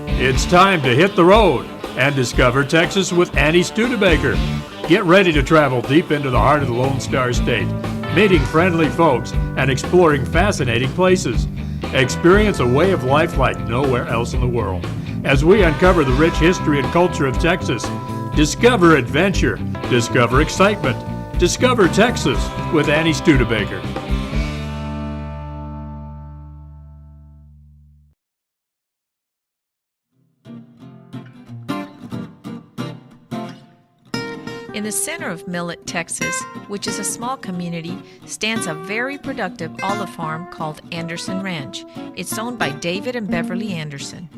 It's time to hit the road and discover Texas with Annie Studebaker. Get ready to travel deep into the heart of the Lone Star State, meeting friendly folks and exploring fascinating places. Experience a way of life like nowhere else in the world as we uncover the rich history and culture of Texas. Discover adventure, discover excitement, discover Texas with Annie Studebaker. In the center of Millet, Texas, which is a small community, stands a very productive olive farm called Anderson Ranch. It's owned by David and Beverly Anderson.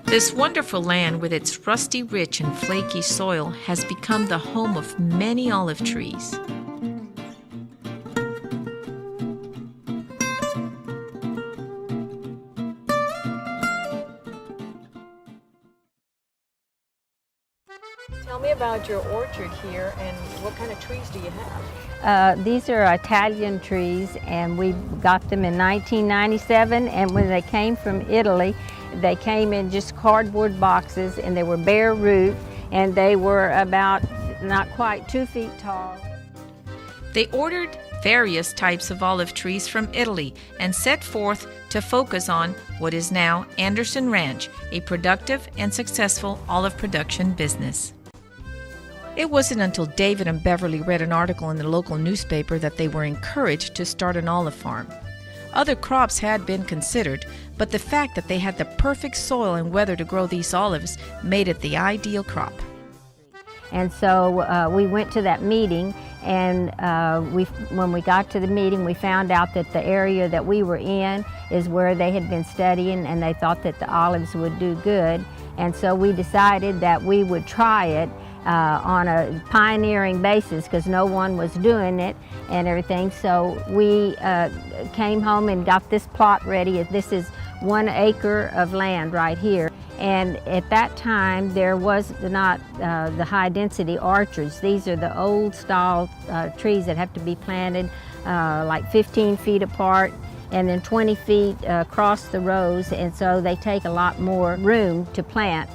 This wonderful land with its rusty, rich, and flaky soil has become the home of many olive trees. Tell me about your orchard here and what kind of trees do you have? These are Italian trees, and we got them in 1997, and when they came from Italy, they came in just cardboard boxes, and they were bare root, and they were about not quite 2 feet tall. They ordered various types of olive trees from Italy and set forth to focus on what is now Anderson Ranch, a productive and successful olive production business. It wasn't until David and Beverly read an article in the local newspaper that they were encouraged to start an olive farm. Other crops had been considered, but the fact that they had the perfect soil and weather to grow these olives made it the ideal crop. And so we went to that meeting, and when we got to the meeting, we found out that the area that we were in is where they had been studying, and they thought that the olives would do good. And so we decided that we would try it on a pioneering basis because no one was doing it and everything. So we came home and got this plot ready. This is 1 acre of land right here. And at that time, there was not the high density orchards. These are the old style trees that have to be planted like 15 feet apart and then 20 feet across the rows, and so they take a lot more room to plant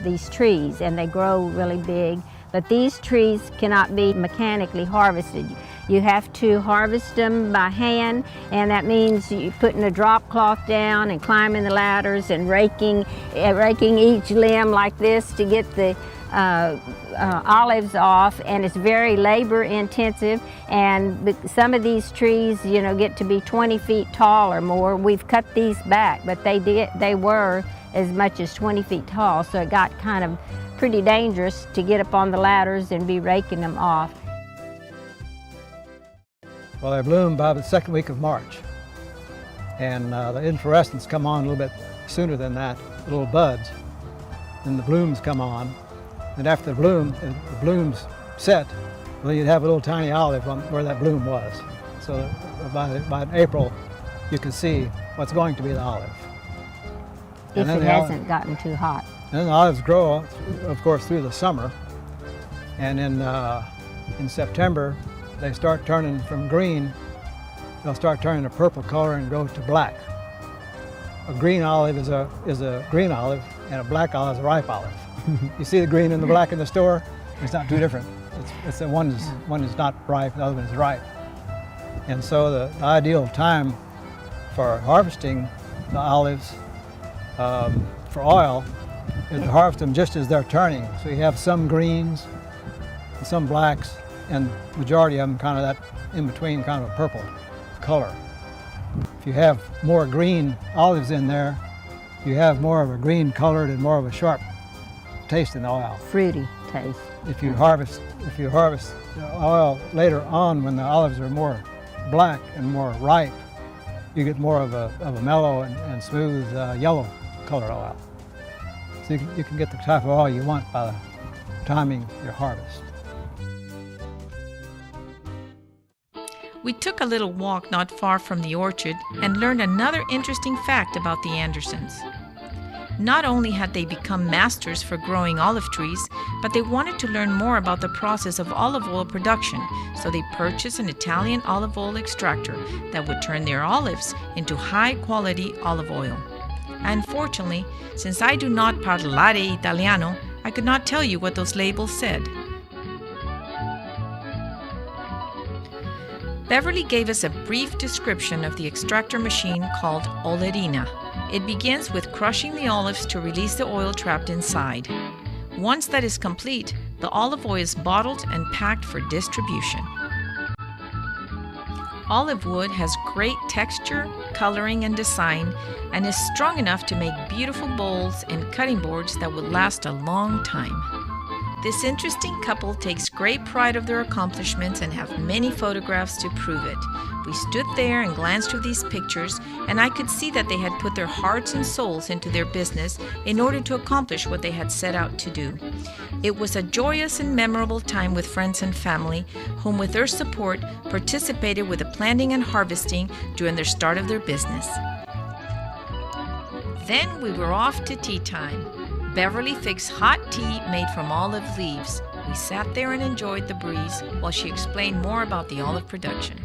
these trees, and they grow really big. But these trees cannot be mechanically harvested. You have to harvest them by hand, and that means you putting a drop cloth down and climbing the ladders and raking each limb like this to get the olives off, and it's very labor intensive, and some of these trees, you know, get to be 20 feet tall or more. We've cut these back, but they were as much as 20 feet tall, so it got kind of pretty dangerous to get up on the ladders and be raking them off. Well, they bloom by the second week of March, and the inflorescence come on a little bit sooner than that, little buds. Then the blooms come on, and after the blooms set, well, you'd have a little tiny olive on where that bloom was. So by April, you can see what's going to be the olive. If it hasn't gotten too hot. And then the olives grow, of course, through the summer, and in September, they start turning from green, they'll start turning a purple color and go to black. A green olive is a green olive, and a black olive is a ripe olive. You see the green and the black in the store? It's not too different. It's one is not ripe, the other one is ripe. And so the ideal time for harvesting the olives for oil is to harvest them just as they're turning. So you have some greens and some blacks, and the majority of them kind of that in between, kind of a purple color. If you have more green olives in there, you have more of a green colored and more of a sharp taste in the oil. Fruity taste. If you harvest the oil later on when the olives are more black and more ripe, you get more of a mellow and smooth yellow colored oil. So you can get the type of oil you want by the timing your harvest. We took a little walk not far from the orchard and learned another interesting fact about the Andersons. Not only had they become masters for growing olive trees, but they wanted to learn more about the process of olive oil production, so they purchased an Italian olive oil extractor that would turn their olives into high-quality olive oil. Unfortunately, since I do not parlare Italiano, I could not tell you what those labels said. Beverly gave us a brief description of the extractor machine called olerina. It begins with crushing the olives to release the oil trapped inside. Once that is complete, the olive oil is bottled and packed for distribution. Olive wood has great texture, coloring, and design, and is strong enough to make beautiful bowls and cutting boards that would last a long time. This interesting couple takes great pride of their accomplishments and have many photographs to prove it. We stood there and glanced through these pictures, and I could see that they had put their hearts and souls into their business in order to accomplish what they had set out to do. It was a joyous and memorable time with friends and family, whom with their support participated with the planting and harvesting during the start of their business. Then we were off to tea time. Beverly fixed hot tea made from olive leaves. We sat there and enjoyed the breeze while she explained more about the olive production.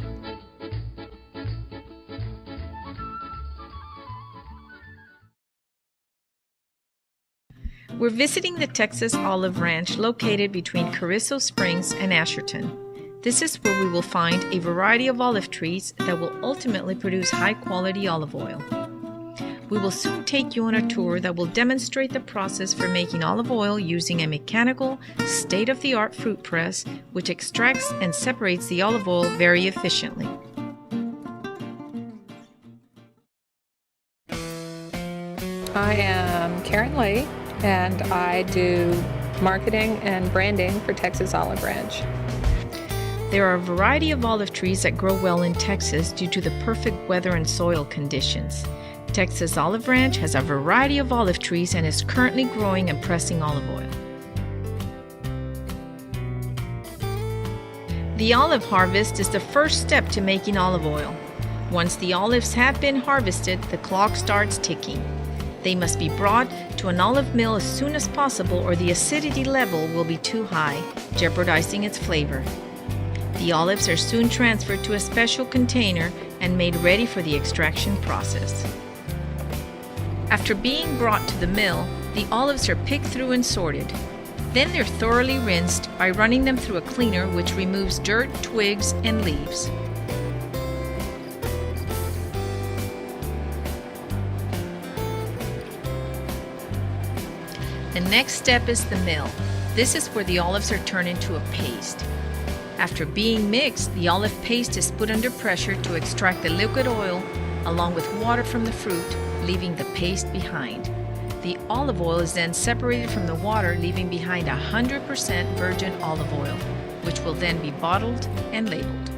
We're visiting the Texas Olive Ranch located between Carrizo Springs and Asherton. This is where we will find a variety of olive trees that will ultimately produce high-quality olive oil. We will soon take you on a tour that will demonstrate the process for making olive oil using a mechanical, state-of-the-art fruit press, which extracts and separates the olive oil very efficiently. I am Karen Lee, and I do marketing and branding for Texas Olive Ranch. There are a variety of olive trees that grow well in Texas due to the perfect weather and soil conditions. Texas Olive Ranch has a variety of olive trees and is currently growing and pressing olive oil. The olive harvest is the first step to making olive oil. Once the olives have been harvested, the clock starts ticking. They must be brought to an olive mill as soon as possible or the acidity level will be too high, jeopardizing its flavor. The olives are soon transferred to a special container and made ready for the extraction process. After being brought to the mill, the olives are picked through and sorted. Then they're thoroughly rinsed by running them through a cleaner which removes dirt, twigs, and leaves. The next step is the mill. This is where the olives are turned into a paste. After being mixed, the olive paste is put under pressure to extract the liquid oil along with water from the fruit, leaving the paste behind. The olive oil is then separated from the water, leaving behind 100% virgin olive oil, which will then be bottled and labeled.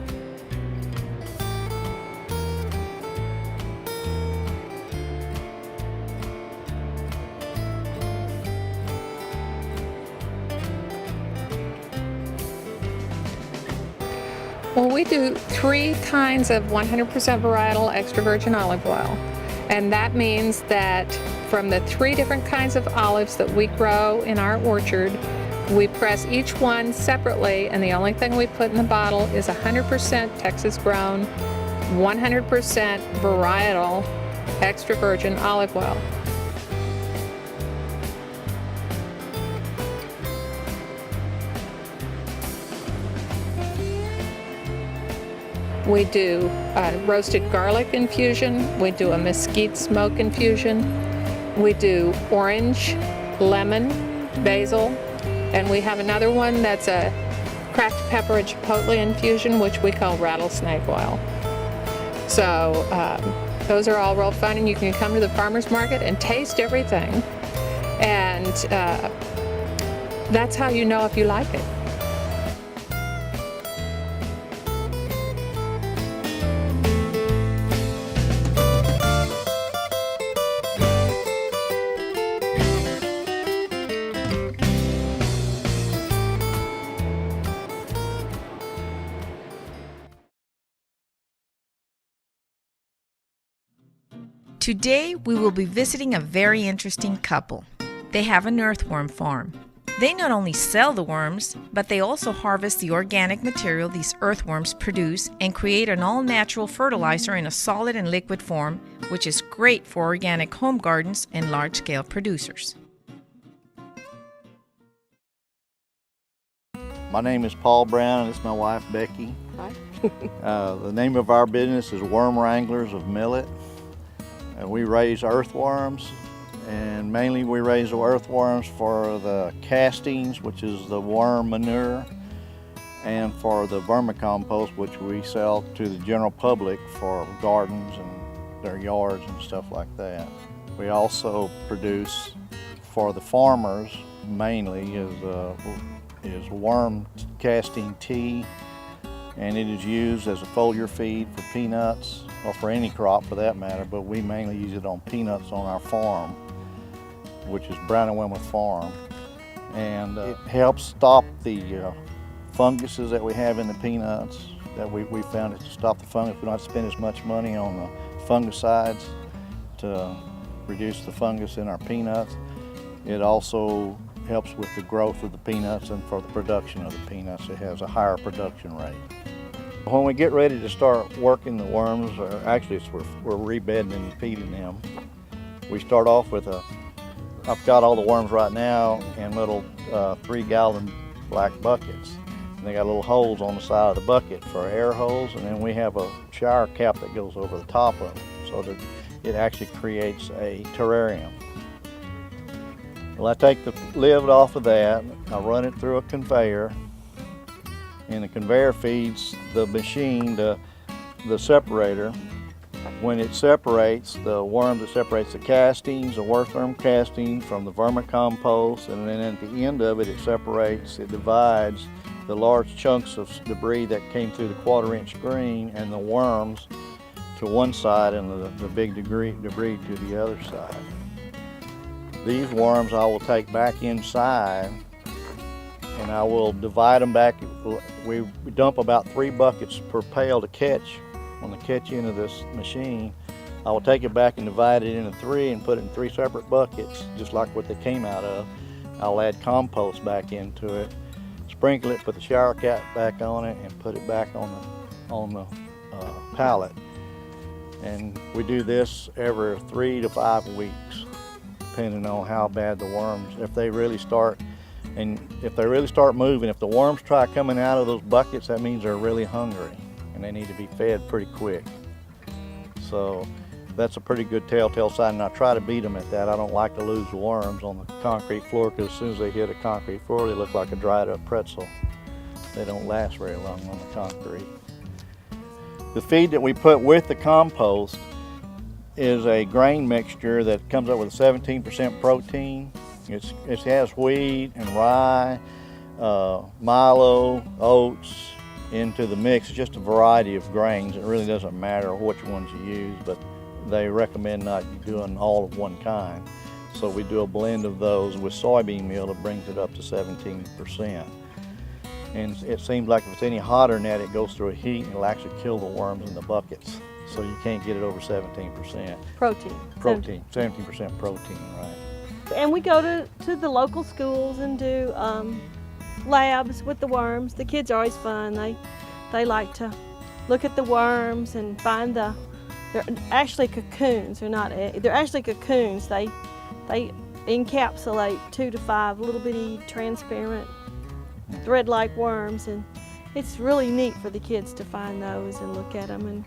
Well, we do 3 kinds of 100% varietal extra virgin olive oil. And that means that from the 3 different kinds of olives that we grow in our orchard, we press each one separately, and the only thing we put in the bottle is 100% Texas grown, 100% varietal extra virgin olive oil. We do a roasted garlic infusion, we do a mesquite smoke infusion, we do orange, lemon, basil, and we have another one that's a cracked pepper and chipotle infusion, which we call rattlesnake oil. So those are all real fun, and you can come to the farmer's market and taste everything, and that's how you know if you like it. Today, we will be visiting a very interesting couple. They have an earthworm farm. They not only sell the worms, but they also harvest the organic material these earthworms produce and create an all-natural fertilizer in a solid and liquid form, which is great for organic home gardens and large-scale producers. My name is Paul Brown, and this is my wife, Becky. Hi. The name of our business is Worm Wranglers of Millet. We raise earthworms, and mainly we raise the earthworms for the castings, which is the worm manure, and for the vermicompost, which we sell to the general public for gardens and their yards and stuff like that. We also produce for the farmers, mainly, is worm casting tea, and it is used as a foliar feed for peanuts, or for any crop for that matter, but we mainly use it on peanuts on our farm, which is Brown and Wilmot Farm. And it helps stop the funguses that we have in the peanuts. That we found it to stop the fungus. We don't have to spend as much money on the fungicides to reduce the fungus in our peanuts. It also helps with the growth of the peanuts, and for the production of the peanuts, it has a higher production rate. When we get ready to start working the worms, or actually we're rebedding and feeding them, we start off with I've got all the worms right now in little 3-gallon black buckets. And they got little holes on the side of the bucket for air holes, and then we have a shower cap that goes over the top of it, so that it actually creates a terrarium. Well, I take the lid off of that, I run it through a conveyor, and the conveyor feeds the machine, the separator. When it separates the worms, it separates the castings, the earthworm casting from the vermicompost, and then at the end of it, it divides the large chunks of debris that came through the 1/4-inch screen and the worms to one side and the big debris to the other side. These worms I will take back inside, and I will divide them back. We dump about 3 buckets per pail to catch. On the catch end of this machine, I will take it back and divide it into 3 and put it in 3 separate buckets, just like what they came out of. I'll add compost back into it, sprinkle it, put the shower cap back on it, and put it back on the pallet. And we do this every 3 to 5 weeks, depending on how bad the worms, if they really start moving. If the worms try coming out of those buckets, that means they're really hungry and they need to be fed pretty quick. So that's a pretty good telltale sign, and I try to beat them at that. I don't like to lose the worms on the concrete floor, because as soon as they hit a concrete floor, they look like a dried up pretzel. They don't last very long on the concrete. The feed that we put with the compost is a grain mixture that comes up with 17% protein. It has wheat and rye, milo, oats into the mix. It's just a variety of grains. It really doesn't matter which ones you use, but they recommend not doing all of one kind. So we do a blend of those with soybean meal that brings it up to 17%. And it seems like if it's any hotter than that, it goes through a heat and it'll actually kill the worms in the buckets. So you can't get it over 17%. Protein. 17% protein, right. And we go to the local schools and do labs with the worms. The kids are always fun. They like to look at the worms and find they're actually cocoons. They're actually cocoons. They encapsulate 2 to 5 little bitty transparent thread-like worms, and it's really neat for the kids to find those and look at them. And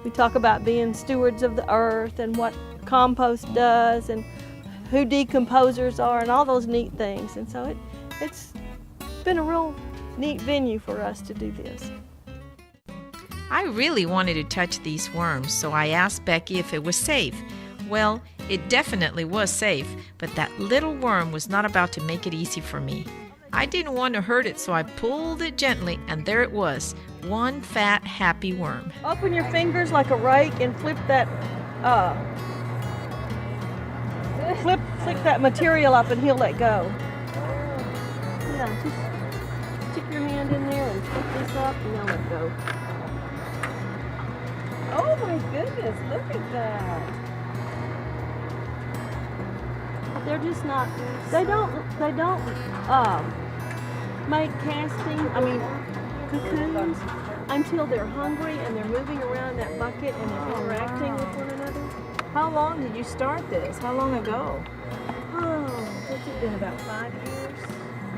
we talk about being stewards of the earth and what compost does and who decomposers are and all those neat things. And so it's been a real neat venue for us to do this. I really wanted to touch these worms, so I asked Becky if it was safe. Well, it definitely was safe, but that little worm was not about to make it easy for me. I didn't want to hurt it, so I pulled it gently, and there it was, one fat, happy worm. Open your fingers like a rake and flick that material up, and he'll let go. Yeah, just stick your hand in there and flick this up, and they'll let go. Oh my goodness, look at that. They're just not. They don't make cocoons until they're hungry and they're moving around that bucket and they're interacting with one another. How long did you start this? How long ago? Oh, what's it been, about 5 years?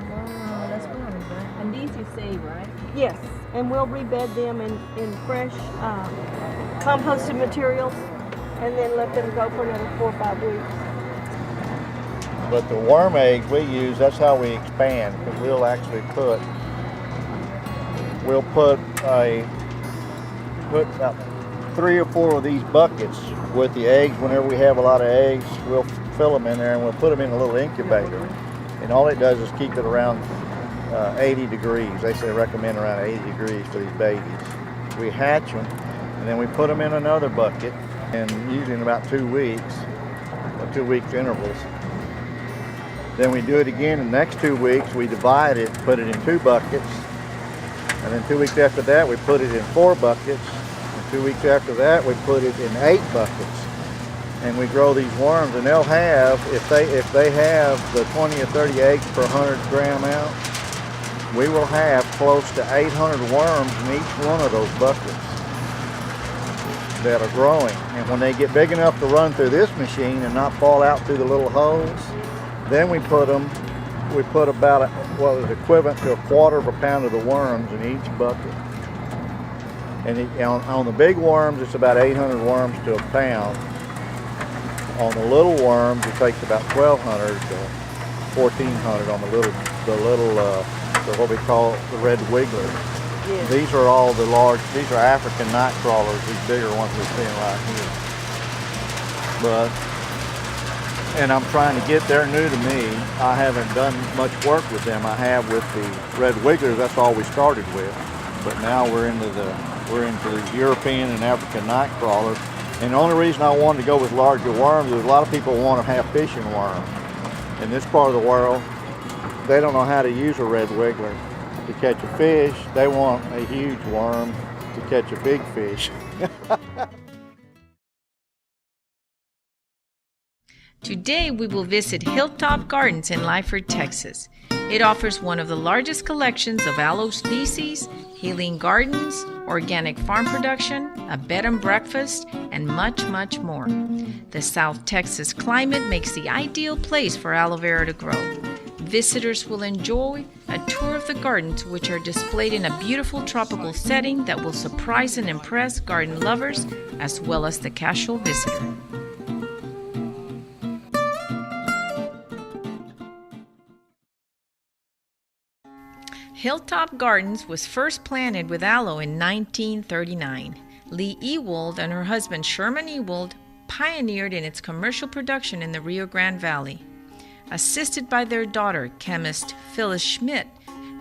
Wow, that's really good. And these you save, right? Yes, and we'll rebed them in fresh composted materials and then let them go for another 4 or 5 weeks. But the worm eggs we use, that's how we expand, because we'll actually put about 3 or 4 of these buckets with the eggs. Whenever we have a lot of eggs, we'll fill them in there and we'll put them in a little incubator. And all it does is keep it around 80 degrees. They say recommend around 80 degrees for these babies. We hatch them and then we put them in another bucket, and usually in about 2 weeks, or 2 weeks intervals. Then we do it again in the next 2 weeks. We divide it, put it in 2 buckets. And then 2 weeks after that, we put it in 4 buckets. And 2 weeks after that, we put it in 8 buckets. And we grow these worms, and they'll have, if they have the 20 or 30 eggs per 100 gram ounce, we will have close to 800 worms in each one of those buckets that are growing. And when they get big enough to run through this machine and not fall out through the little holes, then we put about what was equivalent to 1/4 pound of the worms in each bucket. And on the big worms, it's about 800 worms to a pound. On the little worms, it takes about 1,200 to 1,400 on the little what we call the red wiggler. Yes. These are all the large. These are African night crawlers. These bigger ones we're seeing right here. And I'm trying to get. They're new to me. I haven't done much work with them. I have with the red wigglers. That's all we started with. But now we're into the European and African night crawlers. And the only reason I wanted to go with larger worms is a lot of people want to have fishing worms. In this part of the world, they don't know how to use a red wiggler to catch a fish. They want a huge worm to catch a big fish. Today we will visit Hilltop Gardens in Lyford, Texas. It offers one of the largest collections of aloe species, healing gardens, organic farm production, a bed and breakfast, and much, much more. The South Texas climate makes the ideal place for aloe vera to grow. Visitors will enjoy a tour of the gardens, which are displayed in a beautiful tropical setting that will surprise and impress garden lovers as well as the casual visitor. Hilltop Gardens was first planted with aloe in 1939. Lee Ewald and her husband Sherman Ewald pioneered in its commercial production in the Rio Grande Valley. Assisted by their daughter, chemist Phyllis Schmidt,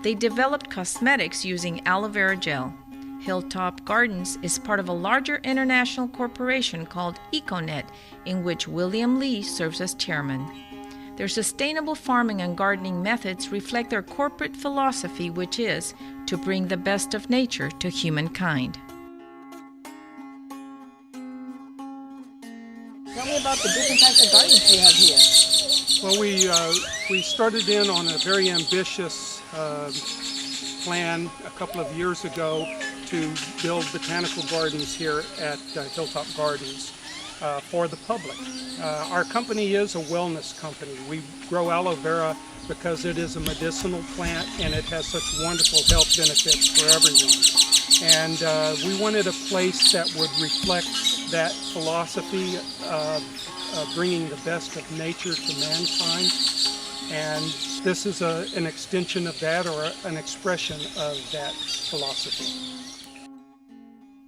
they developed cosmetics using aloe vera gel. Hilltop Gardens is part of a larger international corporation called Econet, in which William Lee serves as chairman. Their sustainable farming and gardening methods reflect their corporate philosophy, which is to bring the best of nature to humankind. Tell me about the different types of gardens you have here. Well, we started in on a very ambitious plan a couple of years ago to build botanical gardens here at Hilltop Gardens for the public. Our company is a wellness company. We grow aloe vera because it is a medicinal plant and it has such wonderful health benefits for everyone. And we wanted a place that would reflect that philosophy of bringing the best of nature to mankind. And this is an extension of that, or an expression of that philosophy.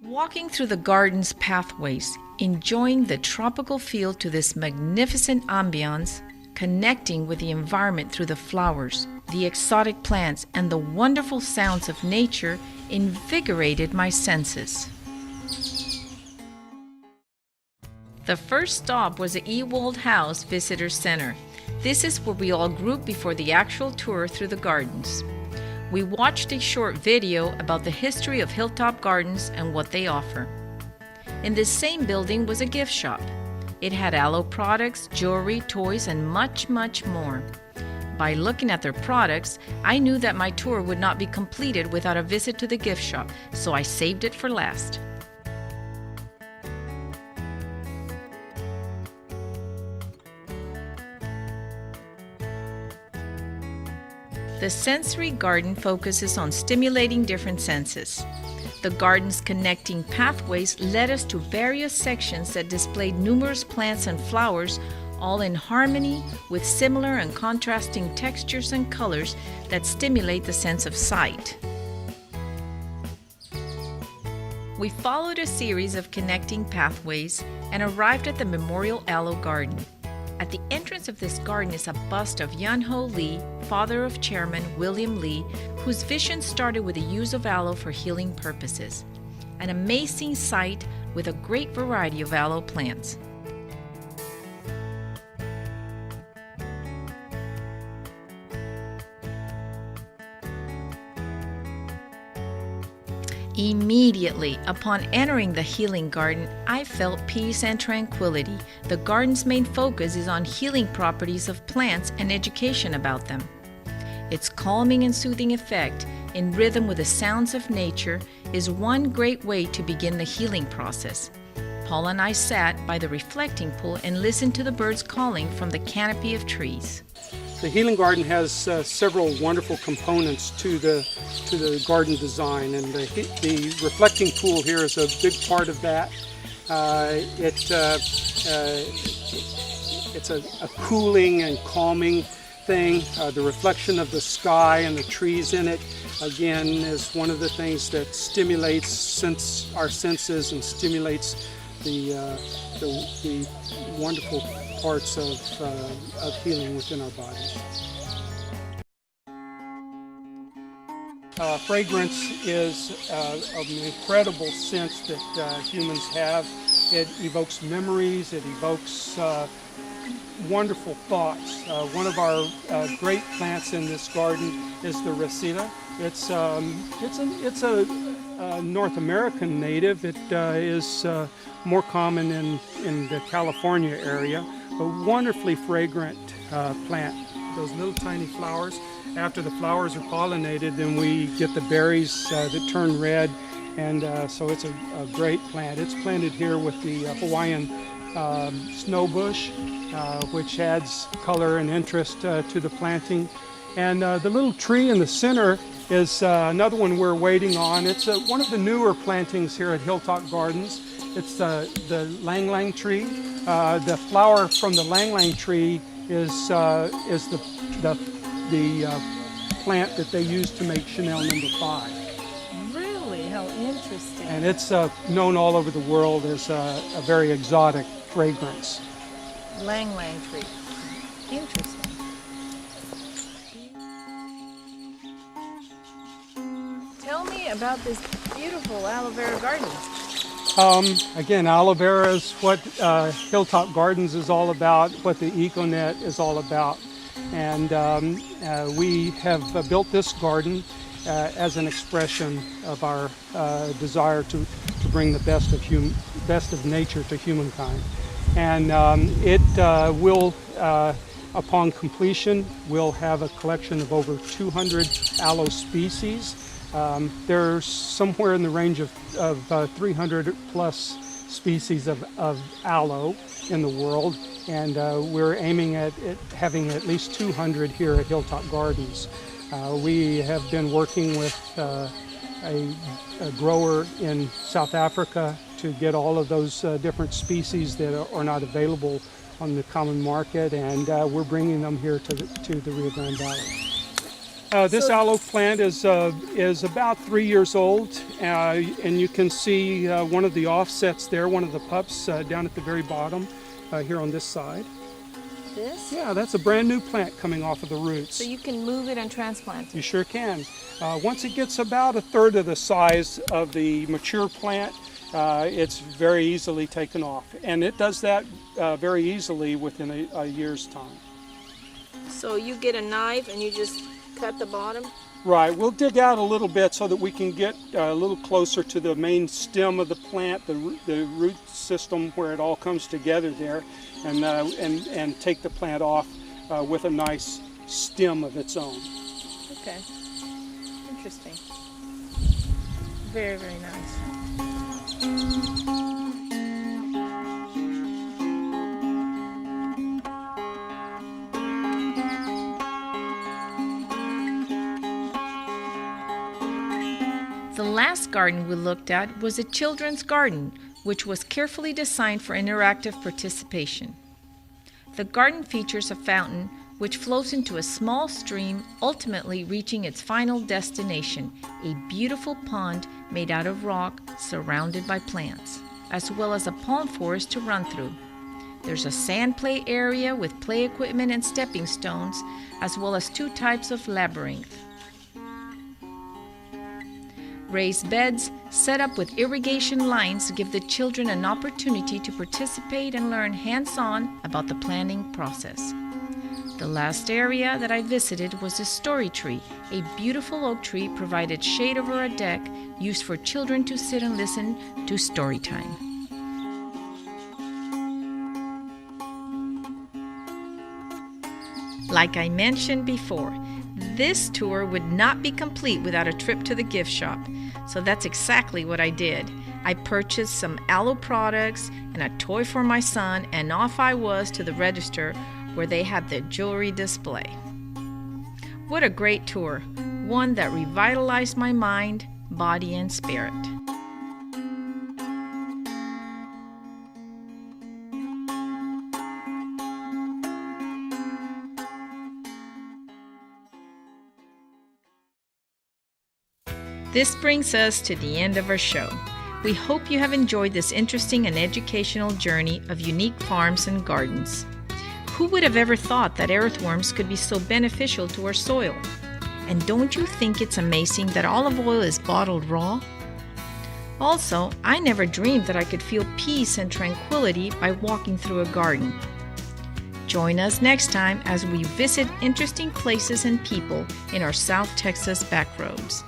Walking through the garden's pathways, enjoying the tropical feel to this magnificent ambiance, connecting with the environment through the flowers, the exotic plants, and the wonderful sounds of nature invigorated my senses. The first stop was the Ewald House Visitor Center. This is where we all grouped before the actual tour through the gardens. We watched a short video about the history of Hilltop Gardens and what they offer. In this same building was a gift shop. It had aloe products, jewelry, toys, and much, much more. By looking at their products, I knew that my tour would not be completed without a visit to the gift shop, so I saved it for last. The sensory garden focuses on stimulating different senses. The garden's connecting pathways led us to various sections that displayed numerous plants and flowers, all in harmony with similar and contrasting textures and colors that stimulate the sense of sight. We followed a series of connecting pathways and arrived at the Memorial Aloe Garden. At the entrance of this garden is a bust of Yun-Ho Lee, father of Chairman William Lee, whose vision started with the use of aloe for healing purposes. An amazing site with a great variety of aloe plants. Immediately upon entering the healing garden, I felt peace and tranquility. The garden's main focus is on healing properties of plants and education about them. Its calming and soothing effect, in rhythm with the sounds of nature, is one great way to begin the healing process. Paul and I sat by the reflecting pool and listened to the birds calling from the canopy of trees. The healing garden has several wonderful components to the garden design, and the reflecting pool here is a big part of that. It's a cooling and calming thing. The reflection of the sky and the trees in it, again, is one of the things that stimulates our senses and stimulates the wonderful parts of healing within our bodies. Fragrance is an incredible sense that humans have. It evokes memories, it evokes wonderful thoughts. One of our great plants in this garden is the Reseda. It's a North American native. It is more common in the California area. A wonderfully fragrant plant. Those little tiny flowers. After the flowers are pollinated, then we get the berries that turn red, and so it's a great plant. It's planted here with the Hawaiian snowbush, which adds color and interest to the planting. And the little tree in the center is another one we're waiting on. It's one of the newer plantings here at Hilltop Gardens. It's the lang lang tree. The flower from the lang lang tree is the plant that they use to make Chanel No. 5. Really? How interesting. And it's known all over the world as a very exotic fragrance. Lang lang tree. Interesting. Tell me about this beautiful aloe vera garden. Again, aloe vera is what Hilltop Gardens is all about, what the EcoNet is all about. And we have built this garden as an expression of our desire to bring the best of nature to humankind. And it will, upon completion, will have a collection of over 200 aloe species. There's somewhere in the range of 300 plus species of aloe in the world, and we're aiming at having at least 200 here at Hilltop Gardens. We have been working with a grower in South Africa to get all of those different species that are not available on the common market, and we're bringing them here to the Rio Grande Valley. This aloe plant is about 3 years old, and you can see one of the offsets there, one of the pups down at the very bottom here on this side. This? Yeah, that's a brand new plant coming off of the roots. So you can move it and transplant it? You sure can. Once it gets about a third of the size of the mature plant, it's very easily taken off. And it does that very easily within a year's time. So you get a knife and you just cut the bottom? Right, we'll dig out a little bit so that we can get a little closer to the main stem of the plant, the root system where it all comes together there, and take the plant off with a nice stem of its own. Okay, interesting. Very, very nice. The last garden we looked at was a children's garden, which was carefully designed for interactive participation. The garden features a fountain which flows into a small stream, ultimately reaching its final destination, a beautiful pond made out of rock surrounded by plants, as well as a palm forest to run through. There's a sand play area with play equipment and stepping stones, as well as 2 types of labyrinth. Raised beds set up with irrigation lines give the children an opportunity to participate and learn hands-on about the planting process. The last area that I visited was the story tree. A beautiful oak tree provided shade over a deck used for children to sit and listen to story time. Like I mentioned before, this tour would not be complete without a trip to the gift shop, so that's exactly what I did. I purchased some aloe products and a toy for my son, and off I was to the register where they had the jewelry display. What a great tour, one that revitalized my mind, body, and spirit. This brings us to the end of our show. We hope you have enjoyed this interesting and educational journey of unique farms and gardens. Who would have ever thought that earthworms could be so beneficial to our soil? And don't you think it's amazing that olive oil is bottled raw? Also, I never dreamed that I could feel peace and tranquility by walking through a garden. Join us next time as we visit interesting places and people in our South Texas backroads.